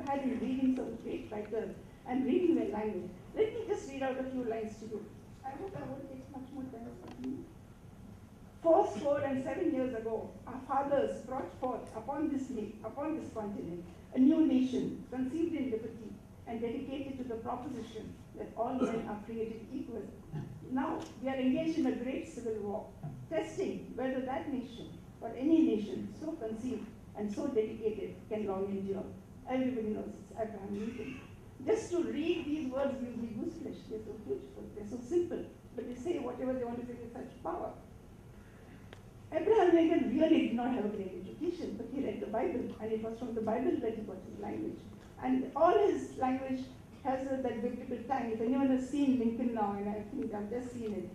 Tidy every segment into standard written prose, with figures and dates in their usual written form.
I've had in reading some great writers and reading their language. Let me just read out a few lines to you. I hope I won't take much more time. 4 and 7 years ago, our fathers brought forth upon this continent a new nation, conceived in liberty and dedicated to the proposition that all men are created equal. Now we are engaged in a great civil war, testing whether that nation or any nation so conceived and so dedicated can long endure. Everybody knows it's Abraham Lincoln. Just to read these words gives me goosebumps. They're so beautiful, they're so simple, but they say whatever they want to say with such power. Abraham Lincoln really did not have a great education, but he read the Bible, and it was from the Bible that he got his language. And all his language has that biblical tang. If anyone has seen Lincoln now, and I think I've just seen it,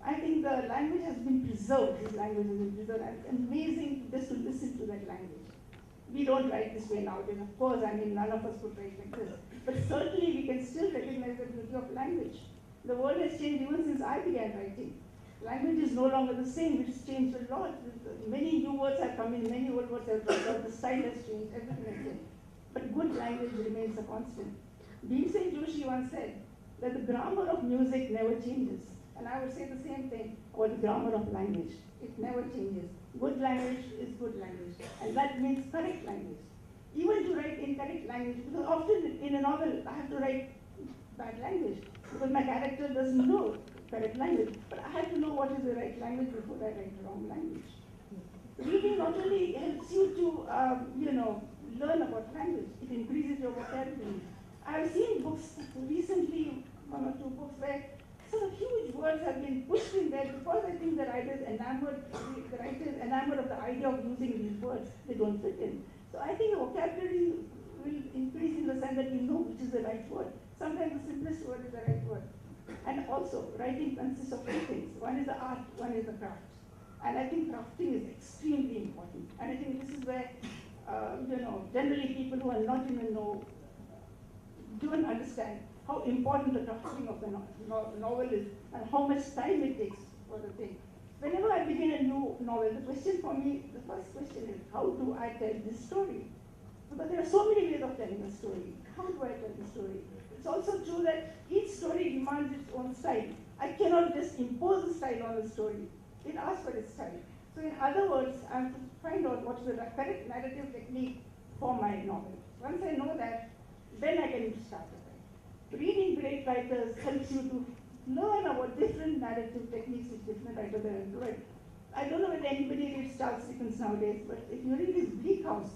I think the language has been preserved. His language has been preserved. And it's amazing just to listen to that language. We don't write this way nowadays. Of course, I mean, none of us could write like this. But certainly we can still recognize the beauty of language. The world has changed even since I began writing. Language is no longer the same, which has changed a lot. Many new words have come in, many old words have come out, the style has changed, everything has changed. But good language remains a constant. Bhimsen Joshi once said that the grammar of music never changes. And I would say the same thing about the grammar of language. It never changes. Good language is good language. And that means correct language. Even to write incorrect language, because often in a novel I have to write bad language because my character doesn't know correct language. But I have to know what is the right language before I write the wrong language. Reading not only helps you to, learn about language, it increases your vocabulary. I've seen books recently, one or two books where some huge words have been pushed in there because I think the writer's enamored of the idea of using these words. They don't fit in. So I think the vocabulary will increase in the sense that you know which is the right word. Sometimes the simplest word is the right word. And also, writing consists of two things. One is the art, one is the craft. And I think crafting is extremely important. And I think this is where, generally people who are not in the know don't understand how important the crafting of the novel is and how much time it takes for the thing. Whenever I begin a new novel, the question for me, the first question is, how do I tell this story? Because there are so many ways of telling a story. How do I tell the story? It's also true that each story demands its own style. I cannot just impose a style on a story. It asks for its style. So in other words, I have to find out what's the correct narrative technique for my novel. Once I know that, then I can start to write. Reading great writers helps you to learn about different narrative techniques which different writers have employed. I don't know whether anybody reads Charles Dickens nowadays, but if you read his Bleak House,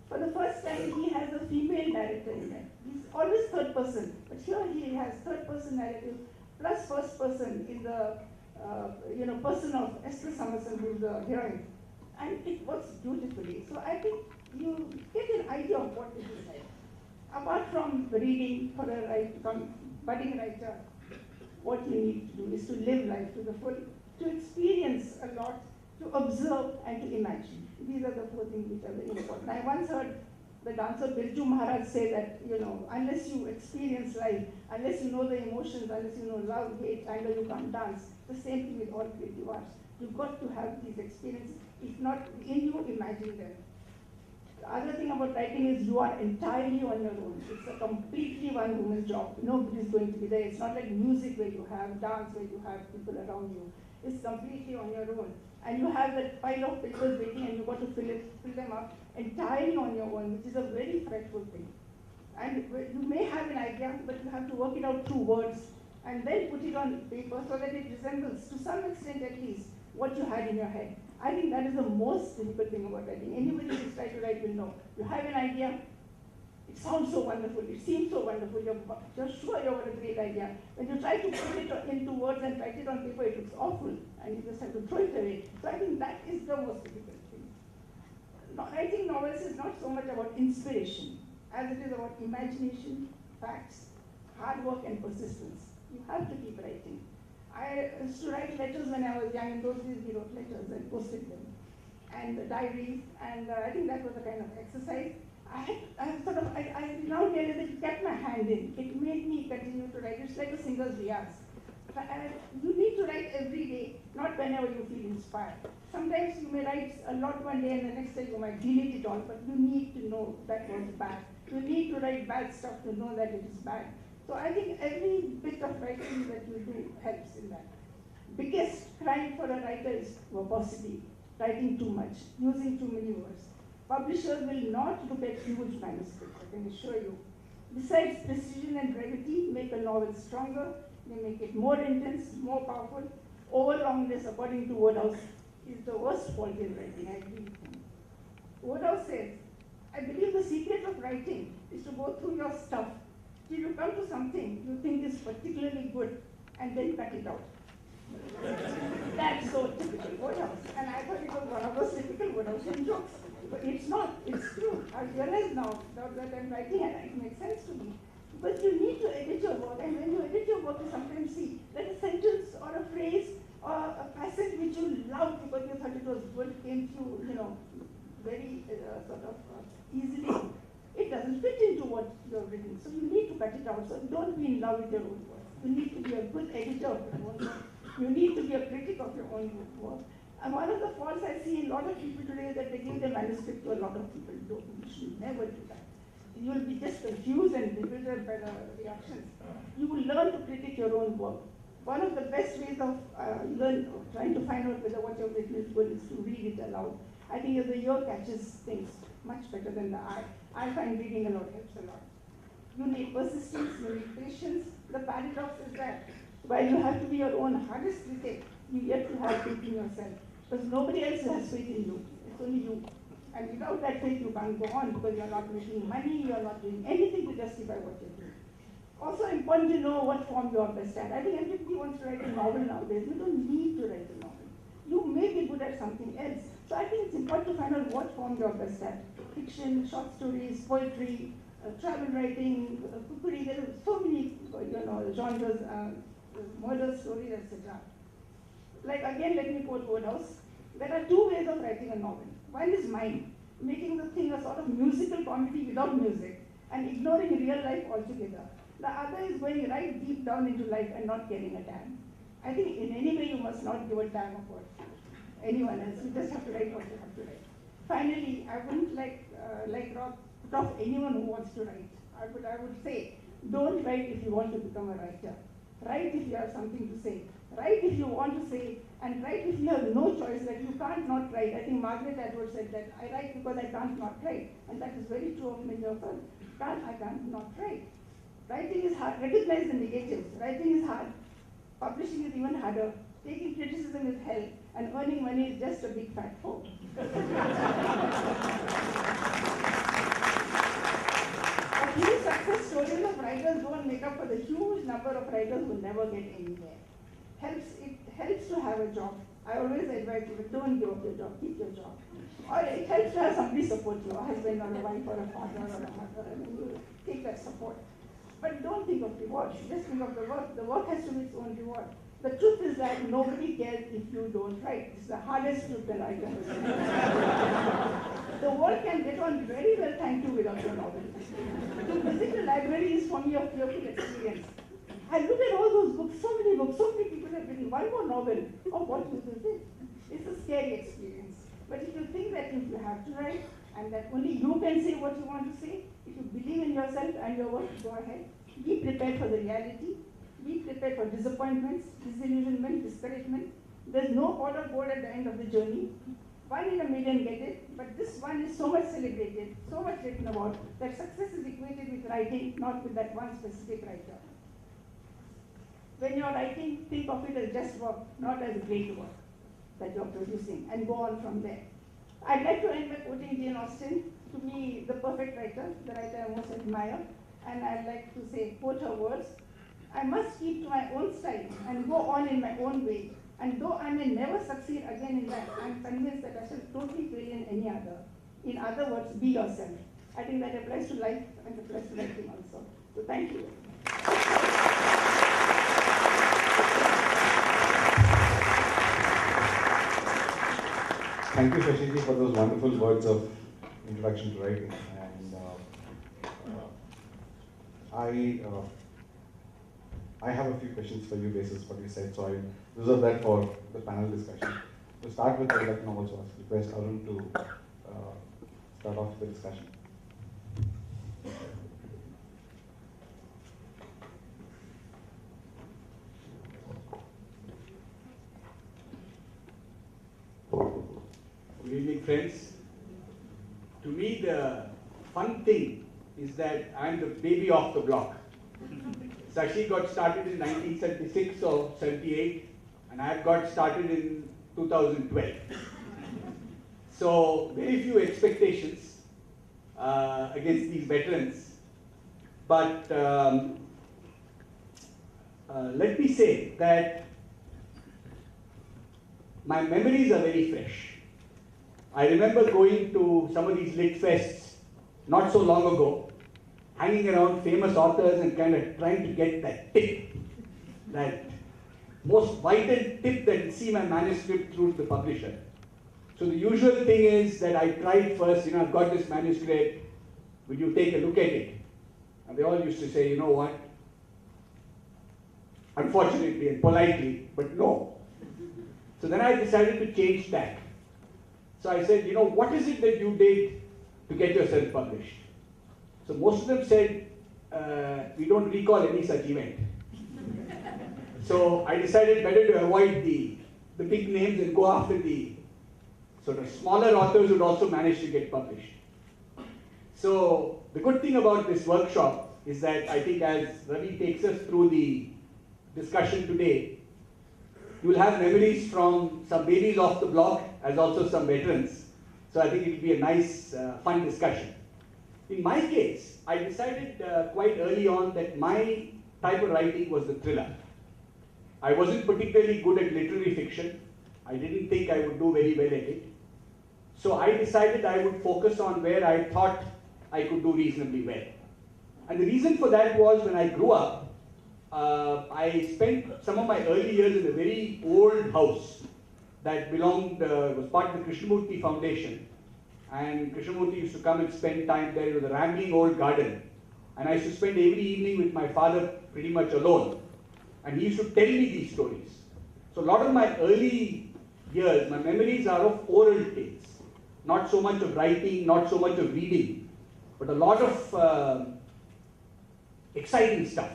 for the first time he has a female narrator in it. He's always third person, but here he has third person narrative plus first person in the person of Esther Summerson, who's the heroine. And it works beautifully. So I think you get an idea of what it is like. Apart from reading for a budding writer, what you need to do is to live life to the full, to experience a lot, to observe and to imagine. These are the four things which are very important. I once heard the dancer Birju Maharaj say that, unless you experience life, unless you know the emotions, unless you know love, hate, anger, you can't dance. The same thing with all creative arts. You've got to have these experiences. If not in you, imagine them. The other thing about writing is you are entirely on your own. It's a completely one-woman's job. Nobody is going to be there. It's not like music where you have dance, where you have people around you. It's completely on your own. And you have that pile of papers waiting and you've got to fill them up entirely on your own, which is a very fretful thing. And you may have an idea, but you have to work it out through words and then put it on paper so that it resembles, to some extent at least, what you had in your head. I think that is the most difficult thing about writing. Anybody who's trying to write will know. You have an idea, it sounds so wonderful, it seems so wonderful, you're sure you've got a great idea. When you try to put it into words and write it on paper, it looks awful, and you just have to throw it away. So I think that is the most difficult thing. Writing novels is not so much about inspiration, as it is about imagination, facts, hard work, and persistence. You have to keep writing. I used to write letters when I was young. In those days, we wrote letters and posted them, and diaries, and I think that was a kind of exercise. I now realize that it kept my hand in. It made me continue to write. It's like a singer's riyaz. If You need to write every day, not whenever you feel inspired. Sometimes you may write a lot one day and the next day you might delete it all, but you need to know that was bad. You need to write bad stuff to know that it is bad. So I think every bit of writing that you do helps in that. Biggest crime for a writer is verbosity, writing too much, using too many words. Publishers will not look at huge manuscripts, I can assure you. Besides, precision and brevity make a novel stronger, they make it more intense, more powerful. Overlongness, according to Woodhouse, is the worst fault in writing, I agree with him. Woodhouse says, I believe the secret of writing is to go through your stuff till you come to something you think is particularly good and then cut it out. That's so typical Woodhouse. And I thought it was one of those typical Woodhousean jokes. But it's not, it's true. I realize now that I'm writing and it makes sense to me. But you need to edit your work, and when you edit your work, you sometimes see that a sentence or a phrase or a passage which you loved because you thought it was good came to you, very easily. It doesn't fit into what you're reading, so you need to cut it out. So don't be in love with your own work. You need to be a good editor of your own work. You need to be a critic of your own work. And one of the faults I see in a lot of people today is that they give their manuscript to a lot of people. You should never do that. You will be just confused and bewildered by the reactions. You will learn to critique your own work. One of the best ways of trying to find out whether what you've written is good is to read it aloud. I think the ear catches things much better than the eye. I find reading aloud helps a lot. You need persistence, you need patience. The paradox is that while you have to be your own hardest critic, you yet to have faith in yourself. Because nobody else has faith in you. It's only you. And without that faith, you can't go on because you're not making money, you're not doing anything to justify what you're doing. Also important to know what form you're best at. I think everybody wants to write a novel nowadays. You don't need to write a novel. You may be good at something else. So I think it's important to find out what form you're best at. Fiction, short stories, poetry, travel writing, cookery. There are so many genres, murder stories, etc. Like again, let me quote Woodhouse. There are two ways of writing a novel. One is mine, making the thing a sort of musical comedy without music and ignoring real life altogether. The other is going right deep down into life and not caring a damn. I think in any way you must not give a damn about anyone else. You just have to write what you have to write. Finally, I wouldn't put off anyone who wants to write. I would say, don't write if you want to become a writer. Write if you have something to say. Write if you want to say, and write if you have no choice, that you can't not write. I think Margaret Atwood said that, I write because I can't not write. And that is very true of many of us. I can't not write. Writing is hard. Recognize the negatives. Writing is hard. Publishing is even harder. Taking criticism is hell. And earning money is just a big fat hope. A few success stories of writers don't make up for the huge number of writers who never get anywhere. It helps to have a job. I always advise people, don't give up your job, keep your job. Or it helps to have somebody support you, a husband or a wife or a father or a mother, and you take that support. But don't think of reward, just think of the work. The work has to be its own reward. The truth is that nobody cares if you don't write. It's the hardest truth that I can say. The world can get on very well, thank you, without your novel. To visit a library is for me a fearful experience. I look at all those books, so many people have written one more novel. Oh, what is it? It's a scary experience. But if you think that if you have to write, and that only you can say what you want to say, if you believe in yourself and your work, go ahead. Be prepared for the reality. Be prepared for disappointments, disillusionment, discouragement. There's no pot of gold at the end of the journey. 1 in a million get it, but this one is so much celebrated, so much written about, that success is equated with writing, not with that one specific writer. When you're writing, think of it as just work, not as great work that you're producing, and go on from there. I'd like to end by quoting Jane Austen, to me the perfect writer, the writer I most admire, and I'd like to say, quote her words, I must keep to my own style and go on in my own way, and though I may never succeed again in life, I'm convinced that I shall totally fail in any other. In other words, be yourself. I think that applies to life and applies to writing also. So thank you. Thank you, Shashiji, for those wonderful words of introduction to writing. And I have a few questions for you basis what you said, so I reserve that for the panel discussion. To start with, I'd like to also request Arun to start off the discussion. Good evening, friends. To me, the fun thing is that I'm the baby off the block. Sashi got started in 1976 or 78, and I got started in 2012. So, very few expectations against these veterans. But let me say that my memories are very fresh. I remember going to some of these lit fests not so long ago, hanging around famous authors and kind of trying to get that tip, that most vital tip that will see my manuscript through to the publisher. So the usual thing is that I tried first, I've got this manuscript, will you take a look at it? And they all used to say, you know what, unfortunately and politely, but no. So then I decided to change tack. So I said, what is it that you did to get yourself published? So most of them said, we don't recall any such event. So I decided better to avoid the big names and go after the sort of smaller authors who would also manage to get published. So the good thing about this workshop is that I think as Ravi takes us through the discussion today, you will have memories from some babies off the block as also some veterans. So I think it will be a nice, fun discussion. In my case, I decided quite early on that my type of writing was the thriller. I wasn't particularly good at literary fiction. I didn't think I would do very well at it. So I decided I would focus on where I thought I could do reasonably well. And the reason for that was when I grew up, I spent some of my early years in a very old house that was part of the Krishnamurti Foundation. And Krishnamurti used to come and spend time there. It was a rambling old garden. And I used to spend every evening with my father pretty much alone. And he used to tell me these stories. So a lot of my early years, my memories are of oral tales. Not so much of writing, not so much of reading, but a lot of exciting stuff.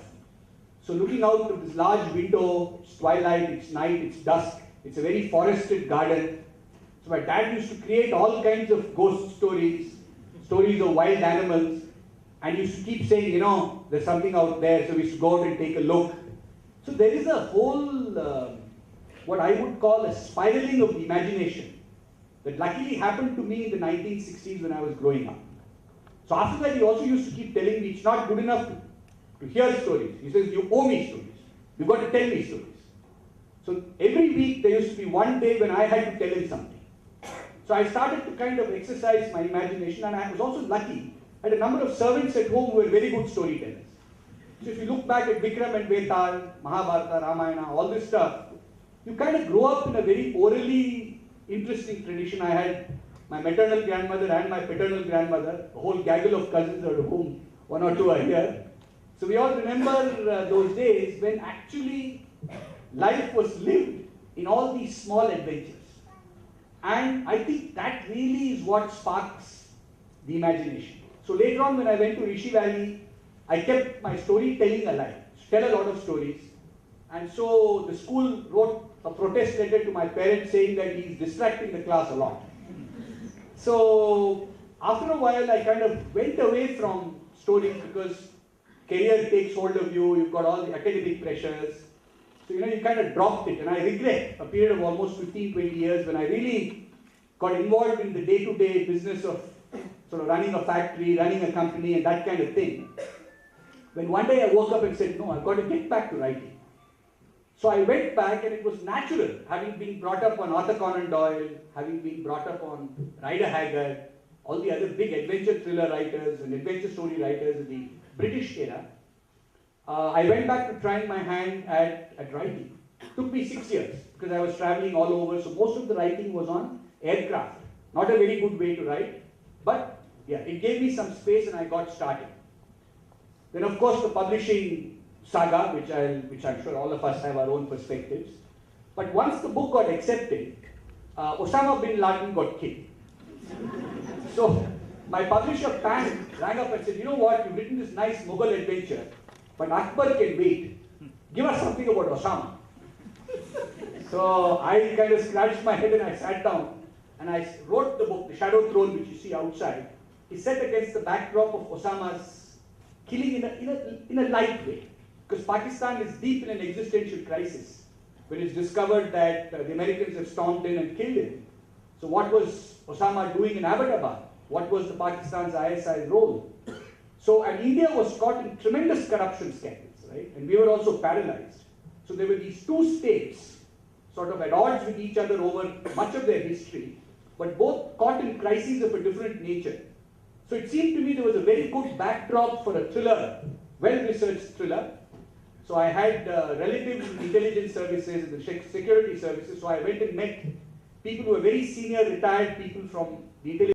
So looking out of this large window, it's twilight, it's night, it's dusk, it's a very forested garden. So my dad used to create all kinds of ghost stories, stories of wild animals, and used to keep saying, there's something out there, so we used to go out and take a look. So there is a whole, what I would call a spiraling of the imagination that luckily happened to me in the 1960s when I was growing up. So after that, he also used to keep telling me, it's not good enough to hear stories. He says, you owe me stories. You've got to tell me stories. So every week there used to be one day when I had to tell him something. So I started to kind of exercise my imagination, and I was also lucky. I had a number of servants at home who were very good storytellers. So if you look back at Vikram and Vetal, Mahabharata, Ramayana, all this stuff, you kind of grow up in a very orally interesting tradition. I had my maternal grandmother and my paternal grandmother, a whole gaggle of cousins out of whom one or two are here. So we all remember those days when actually life was lived in all these small adventures. And I think that really is what sparks the imagination. So later on when I went to Rishi Valley, I kept my storytelling alive, tell a lot of stories. And so the school wrote a protest letter to my parents saying that he's distracting the class a lot. So after a while I kind of went away from stories because career takes hold of you, you've got all the academic pressures. So, you kind of dropped it, and I regret a period of almost 15, 20 years when I really got involved in the day-to-day business of sort of running a factory, running a company, and that kind of thing. When one day I woke up and said, no, I've got to get back to writing. So I went back, and it was natural, having been brought up on Arthur Conan Doyle, having been brought up on Rider Haggard, all the other big adventure thriller writers and adventure story writers in the British era. I went back to trying my hand at writing. It took me 6 years because I was traveling all over, so most of the writing was on aircraft. Not a very good way to write, but yeah, it gave me some space and I got started. Then of course the publishing saga, which I'm sure all of us have our own perspectives. But once the book got accepted, Osama bin Laden got killed. So my publisher Pan rang up and said, you know what, you've written this nice Mughal adventure, but Akbar can wait. Give us something about Osama. So I kind of scratched my head and I sat down and I wrote the book, The Shadow Throne, which you see outside. Is set against the backdrop of Osama's killing in a light way. Because Pakistan is deep in an existential crisis when it's discovered that the Americans have stormed in and killed him. So what was Osama doing in Abbottabad? What was the Pakistan's ISI's role? So, and India was caught in tremendous corruption scandals, right? And we were also paralyzed. So there were these two states sort of at odds with each other over much of their history, but both caught in crises of a different nature. So it seemed to me there was a very good backdrop for a thriller, well-researched thriller. So I had relatives in intelligence services and the security services, so I went and met people who were very senior retired people from the intelligence